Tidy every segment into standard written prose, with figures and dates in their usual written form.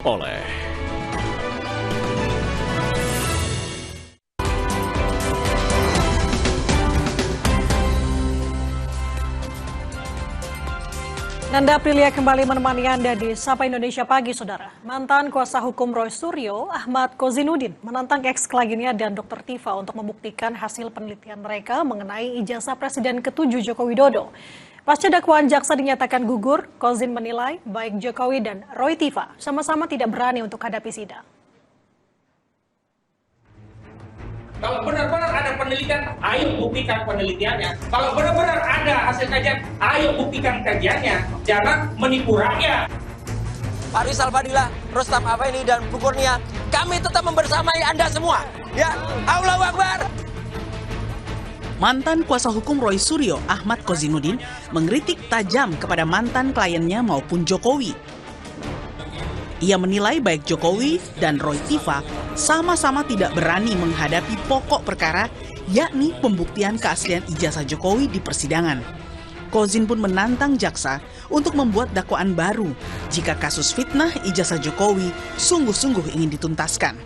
oleh Nanda Aprilia kembali menemani Anda di Sapa Indonesia Pagi, Saudara. Mantan kuasa hukum Roy Suryo, Ahmad Kozinudin, menantang ex-kliennya dan Dr. Tifa untuk membuktikan hasil penelitian mereka mengenai ijazah Presiden ke-7 Joko Widodo. Pasca dakwaan jaksa dinyatakan gugur, Kozin menilai baik Jokowi dan Roy Tifa sama-sama tidak berani untuk hadapi sidang. Kalau benar-benar ada penelitian, ayo buktikan penelitiannya. Kalau benar-benar ada hasil kajian, ayo buktikan kajiannya. Jangan menipu rakyat. Farisal Fadilah, Rustam Afendi, dan Bu Kurnia, kami tetap membersamai Anda semua. Ya, Allahu Akbar. Mantan kuasa hukum Roy Suryo, Ahmad Kozinudin, mengkritik tajam kepada mantan kliennya maupun Jokowi. Ia menilai baik Jokowi dan Roy Tifa sama-sama tidak berani menghadapi pokok perkara, yakni pembuktian keaslian ijazah Jokowi di persidangan. Kozin pun menantang jaksa untuk membuat dakwaan baru jika kasus fitnah ijazah Jokowi sungguh-sungguh ingin dituntaskan.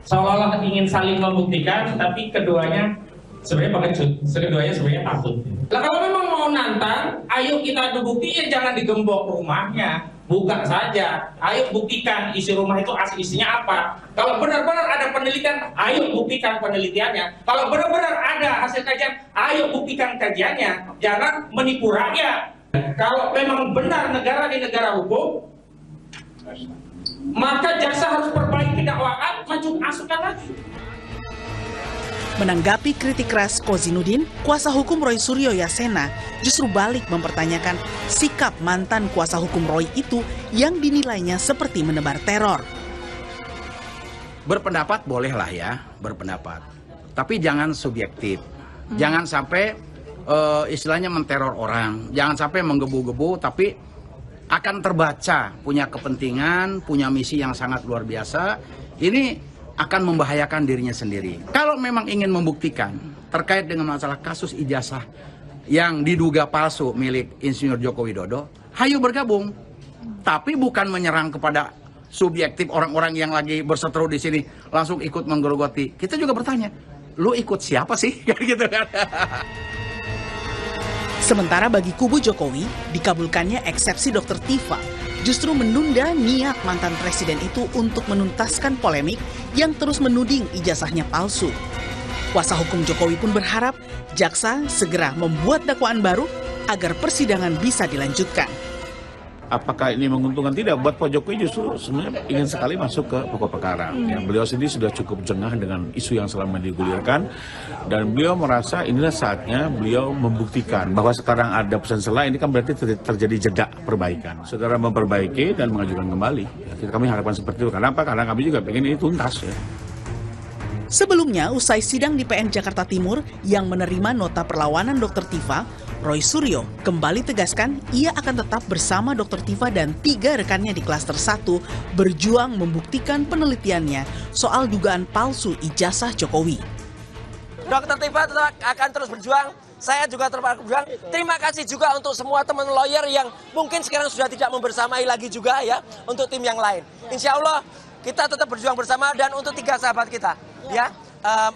Seolah-olah ingin saling membuktikan, tapi keduanya sebenarnya pengecut, keduanya sebenarnya takut. Nah, kalau memang mau nantang, ayo kita adu bukti, ya jangan digembok rumahnya. Buka saja, ayo buktikan isi rumah itu asli isinya apa. Kalau benar-benar ada penelitian, ayo buktikan penelitiannya. Kalau benar-benar ada hasil kajian, ayo buktikan kajiannya. Jangan menipu rakyat. Kalau memang benar negara di negara hukum, maka jaksa harus perbaiki dakwaan, masukkan lagi. Menanggapi kritik keras Kozinudin, kuasa hukum Roy Suryo Yasena justru balik mempertanyakan sikap mantan kuasa hukum Roy itu yang dinilainya seperti menebar teror. Berpendapat bolehlah ya, berpendapat. Tapi jangan subjektif. Jangan sampai istilahnya menteror orang. Jangan sampai menggebu-gebu, tapi akan terbaca punya kepentingan, punya misi yang sangat luar biasa. Ini akan membahayakan dirinya sendiri. Kalau memang ingin membuktikan terkait dengan masalah kasus ijazah yang diduga palsu milik Insinyur Joko Widodo, hayu bergabung. Tapi bukan menyerang kepada subjektif orang-orang yang lagi berseteru di sini langsung ikut menggerogoti. Kita juga bertanya, lu ikut siapa sih? Gitu kan. Sementara bagi kubu Jokowi, dikabulkannya eksepsi Dr. Tifa justru menunda niat mantan presiden itu untuk menuntaskan polemik yang terus menuding ijazahnya palsu. Kuasa hukum Jokowi pun berharap jaksa segera membuat dakwaan baru agar persidangan bisa dilanjutkan. Apakah ini menguntungkan? Tidak. Buat Pak Jokowi justru sebenarnya ingin sekali masuk ke pokok perkara. Yang beliau sendiri sudah cukup jengah dengan isu yang selama digulirkan, dan beliau merasa inilah saatnya beliau membuktikan bahwa sekarang ada pesan sela, ini kan berarti terjadi jeda perbaikan. Saudara memperbaiki dan mengajukan kembali. Kami harapkan seperti itu. Kenapa? Karena kami juga ingin ini tuntas ya. Sebelumnya, usai sidang di PN Jakarta Timur yang menerima nota perlawanan Dr. Tifa, Roy Suryo kembali tegaskan ia akan tetap bersama Dr. Tifa dan 3 rekannya di klaster 1 berjuang membuktikan penelitiannya soal dugaan palsu ijazah Jokowi. Dr. Tifa tetap akan terus berjuang, saya juga terus berjuang. Terima kasih juga untuk semua teman lawyer yang mungkin sekarang sudah tidak membersamai lagi juga ya, untuk tim yang lain. Insya Allah kita tetap berjuang bersama, dan untuk 3 sahabat kita ya,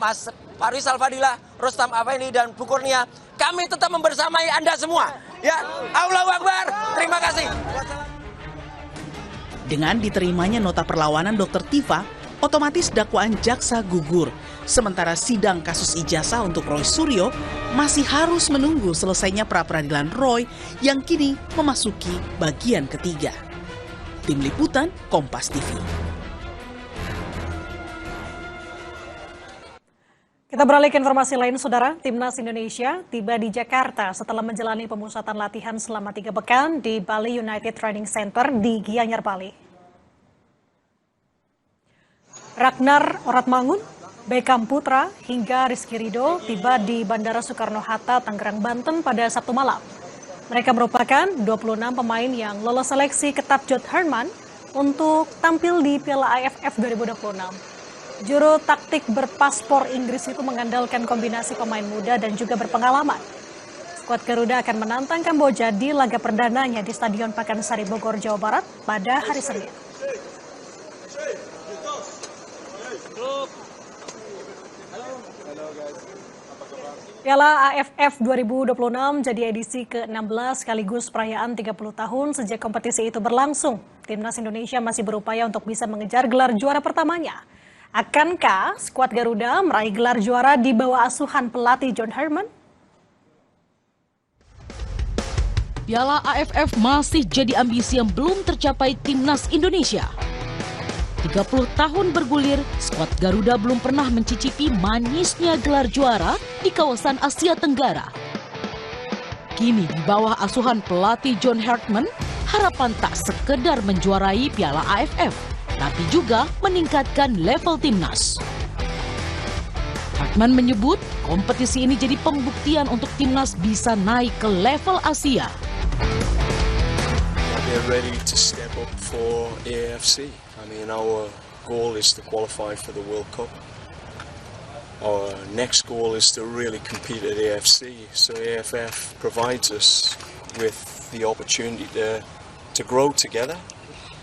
Mas Farisal Fadilah, Rustam Afendi, dan Bu Kurnia, kami tetap membersamai Anda semua. Ya, Allahu Akbar. Terima kasih. Dengan diterimanya nota perlawanan Dr. Tifa, otomatis dakwaan jaksa gugur. Sementara sidang kasus ijazah untuk Roy Suryo masih harus menunggu selesainya pra-peradilan Roy yang kini memasuki bagian ketiga. Tim Liputan Kompas TV. Kita beralih ke informasi lain, Saudara. Timnas Indonesia tiba di Jakarta setelah menjalani pemusatan latihan selama 3 pekan di Bali United Training Center di Gianyar, Bali. Ragnar Oratmangun, Beckham Putra, hingga Rizky Ridho tiba di Bandara Soekarno-Hatta, Tangerang, Banten pada Sabtu malam. Mereka merupakan 26 pemain yang lolos seleksi ketat Jod Herman untuk tampil di Piala AFF 2026. Juru taktik berpaspor Inggris itu mengandalkan kombinasi pemain muda dan juga berpengalaman. Skuad Garuda akan menantang Kamboja di laga perdananya di Stadion Pakansari Bogor, Jawa Barat pada hari Senin. Piala AFF 2026 jadi edisi ke-16 sekaligus perayaan 30 tahun sejak kompetisi itu berlangsung. Timnas Indonesia masih berupaya untuk bisa mengejar gelar juara pertamanya. Akankah skuad Garuda meraih gelar juara di bawah asuhan pelatih John Herman? Piala AFF masih jadi ambisi yang belum tercapai Timnas Indonesia. 30 tahun bergulir, skuad Garuda belum pernah mencicipi manisnya gelar juara di kawasan Asia Tenggara. Kini di bawah asuhan pelatih John Herman, harapan tak sekedar menjuarai Piala AFF, tapi juga meningkatkan level timnas. Herman menyebut kompetisi ini jadi pembuktian untuk timnas bisa naik ke level Asia. They're ready to step up for AFC. I mean, our goal is to qualify for the World Cup. Our next goal is to really compete at AFC. So AFF provides us with the opportunity to grow together,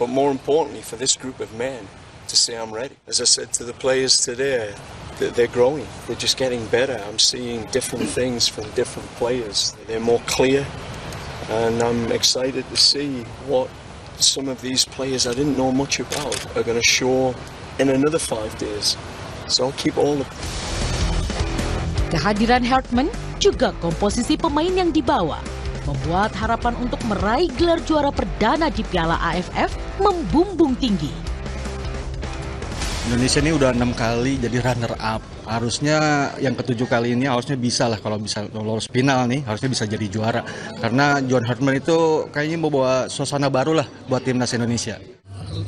but more importantly for this group of men to say I'm ready. As I said to the players today, they're growing. They're just getting better. I'm seeing different things from different players. They're more clear. And I'm excited to see what some of these players I didn't know much about are going to show in another 5 days. So I'll keep all of them. Kehadiran Herman juga komposisi pemain yang dibawa membuat harapan untuk meraih gelar juara perdana di Piala AFF membumbung tinggi. Indonesia ini udah 6 kali jadi runner up. Harusnya yang ke-7 kali ini harusnya bisa lah, kalau bisa lolos final nih harusnya bisa jadi juara. Karena John Herman itu kayaknya mau bawa suasana baru lah buat timnas Indonesia.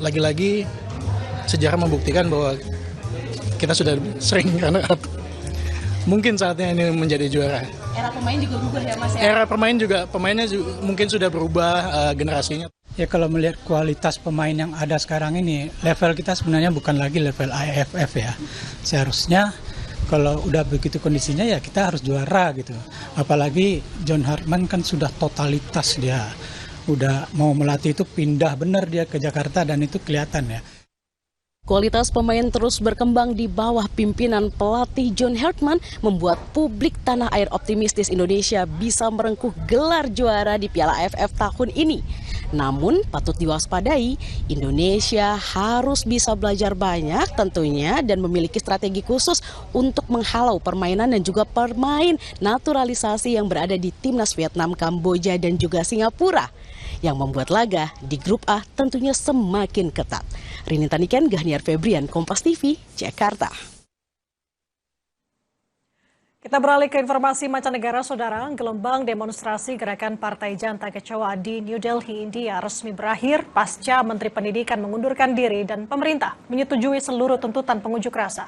Lagi-lagi sejarah membuktikan bahwa kita sudah sering runner up. Mungkin saatnya ini menjadi juara. Era pemain juga berubah ya Mas ya? Era pemainnya juga mungkin sudah berubah generasinya. Ya kalau melihat kualitas pemain yang ada sekarang ini, level kita sebenarnya bukan lagi level AFF ya. Seharusnya kalau udah begitu kondisinya ya kita harus juara gitu. Apalagi John Herman kan sudah totalitas dia. Udah mau melatih itu pindah benar dia ke Jakarta dan itu kelihatan ya. Kualitas pemain terus berkembang di bawah pimpinan pelatih John Herman membuat publik tanah air optimistis Indonesia bisa merengkuh gelar juara di Piala AFF tahun ini. Namun patut diwaspadai, Indonesia harus bisa belajar banyak tentunya dan memiliki strategi khusus untuk menghalau permainan dan juga pemain naturalisasi yang berada di timnas Vietnam, Kamboja dan juga Singapura. Yang membuat laga di grup A tentunya semakin ketat. Rini Taniken, Gahniar Febrian, Kompas TV, Jakarta. Kita beralih ke informasi mancanegara, Saudara. Gelombang demonstrasi gerakan Partai Janta Kecewa di New Delhi, India resmi berakhir pasca Menteri Pendidikan mengundurkan diri dan pemerintah menyetujui seluruh tuntutan pengunjuk rasa.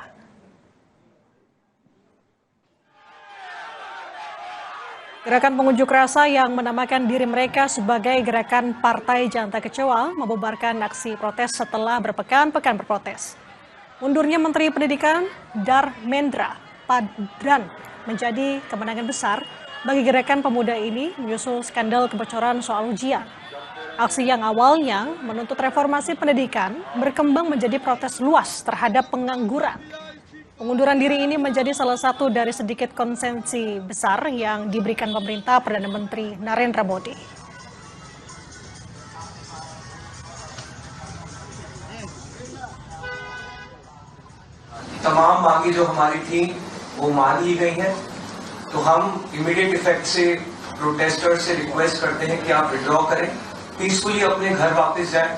Gerakan pengunjuk rasa yang menamakan diri mereka sebagai Gerakan Partai Janta Kecewa membubarkan aksi protes setelah berpekan-pekan berprotes. Mundurnya Menteri Pendidikan Dharmendra Pradhan menjadi kemenangan besar bagi gerakan pemuda ini menyusul skandal kebocoran soal ujian. Aksi yang awalnya menuntut reformasi pendidikan berkembang menjadi protes luas terhadap pengangguran. Pengunduran diri ini menjadi salah satu dari sedikit konsesi besar yang diberikan pemerintah Perdana Menteri Narendra Modi. तमाम मांगे जो हमारी थी वो मान ली गई हैं, तो हम इमीडिएट इफेक्ट से प्रोटेस्टर्स से रिक्वेस्ट करते हैं कि आप विड्रॉ करें, पीसफुली अपने घर वापस जाएं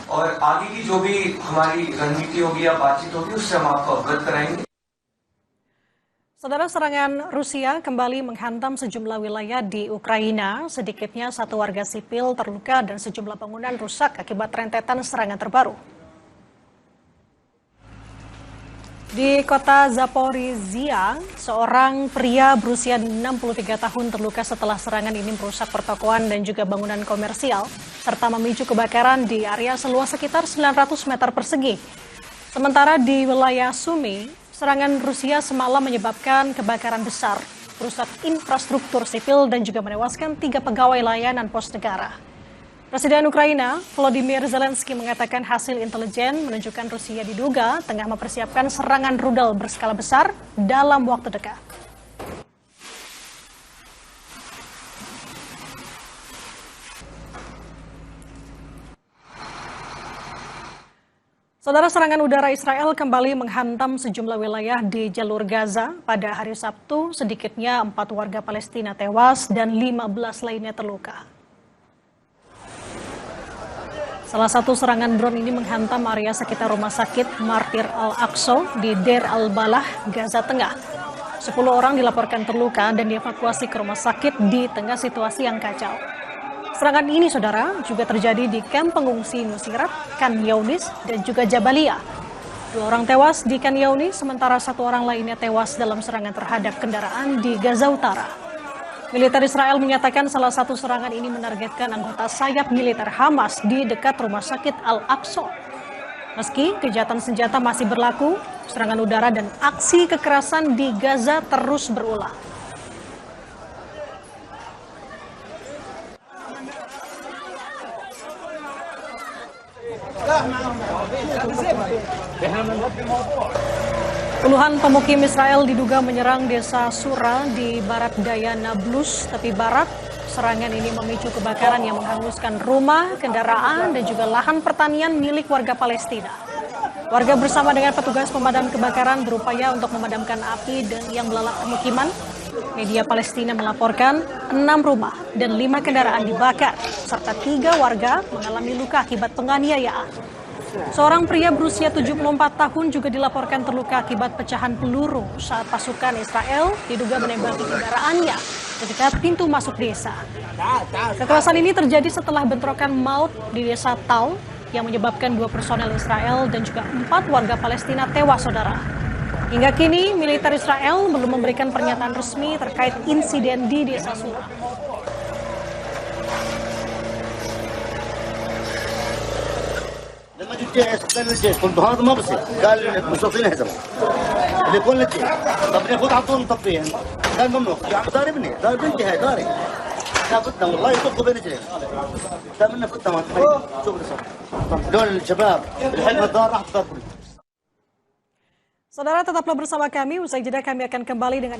और आगे की जो भी हमारी रणनीति होगी या बातचीत होगी उससे हम आपको अवगत कराएंगे. Saudara, serangan Rusia kembali menghantam sejumlah wilayah di Ukraina. Sedikitnya 1 warga sipil terluka dan sejumlah bangunan rusak akibat rentetan serangan terbaru. Di kota Zaporizhia, seorang pria berusia 63 tahun terluka setelah serangan ini merusak pertokoan dan juga bangunan komersial, serta memicu kebakaran di area seluas sekitar 900 meter persegi. Sementara di wilayah Sumy, serangan Rusia semalam menyebabkan kebakaran besar, merusak infrastruktur sipil dan juga menewaskan 3 pegawai layanan pos negara. Presiden Ukraina, Volodymyr Zelensky mengatakan hasil intelijen menunjukkan Rusia diduga tengah mempersiapkan serangan rudal berskala besar dalam waktu dekat. Saudara, serangan udara Israel kembali menghantam sejumlah wilayah di jalur Gaza. Pada hari Sabtu, sedikitnya 4 warga Palestina tewas dan 15 lainnya terluka. Salah satu serangan drone ini menghantam area sekitar rumah sakit Martir Al-Aqsa di Deir al-Balah, Gaza Tengah. 10 orang dilaporkan terluka dan dievakuasi ke rumah sakit di tengah situasi yang kacau. Serangan ini, saudara, juga terjadi di kamp pengungsi Nusirat, Khan Younis, dan juga Jabalia. 2 orang tewas di Khan Younis, sementara 1 orang lainnya tewas dalam serangan terhadap kendaraan di Gaza Utara. Militer Israel menyatakan salah satu serangan ini menargetkan anggota sayap militer Hamas di dekat rumah sakit Al-Aqsa. Meski kejahatan senjata masih berlaku, serangan udara dan aksi kekerasan di Gaza terus berulang. Puluhan pemukim Israel diduga menyerang desa Sura di barat daya Nablus, tepi barat. Serangan ini memicu kebakaran yang menghanguskan rumah, kendaraan, dan juga lahan pertanian milik warga Palestina. Warga bersama dengan petugas pemadam kebakaran berupaya untuk memadamkan api yang melalap pemukiman. Media Palestina melaporkan 6 rumah dan 5 kendaraan dibakar, serta 3 warga mengalami luka akibat penganiayaan. Seorang pria berusia 74 tahun juga dilaporkan terluka akibat pecahan peluru saat pasukan Israel diduga menembaki kendaraannya di dekat pintu masuk desa. Kekerasan ini terjadi setelah bentrokan maut di desa Tal yang menyebabkan 2 personel Israel dan juga 4 warga Palestina tewas, saudara. Hingga kini, militer Israel belum memberikan pernyataan resmi terkait insiden di desa Sura. لما جيت قال الجيش قلت هذا ما بصير قال المشرفين اهزموا اللي يقول لك طب ناخذ عطون نطفيهم قال ممنوع داري بنتي هاي داري فتنا والله يطبقوا بين رجلين منا فتنا ما شوف دول الشباب الحلم الدار راح تضرب. Saudara, tetaplah bersama kami. Usai jeda kami akan kembali dengan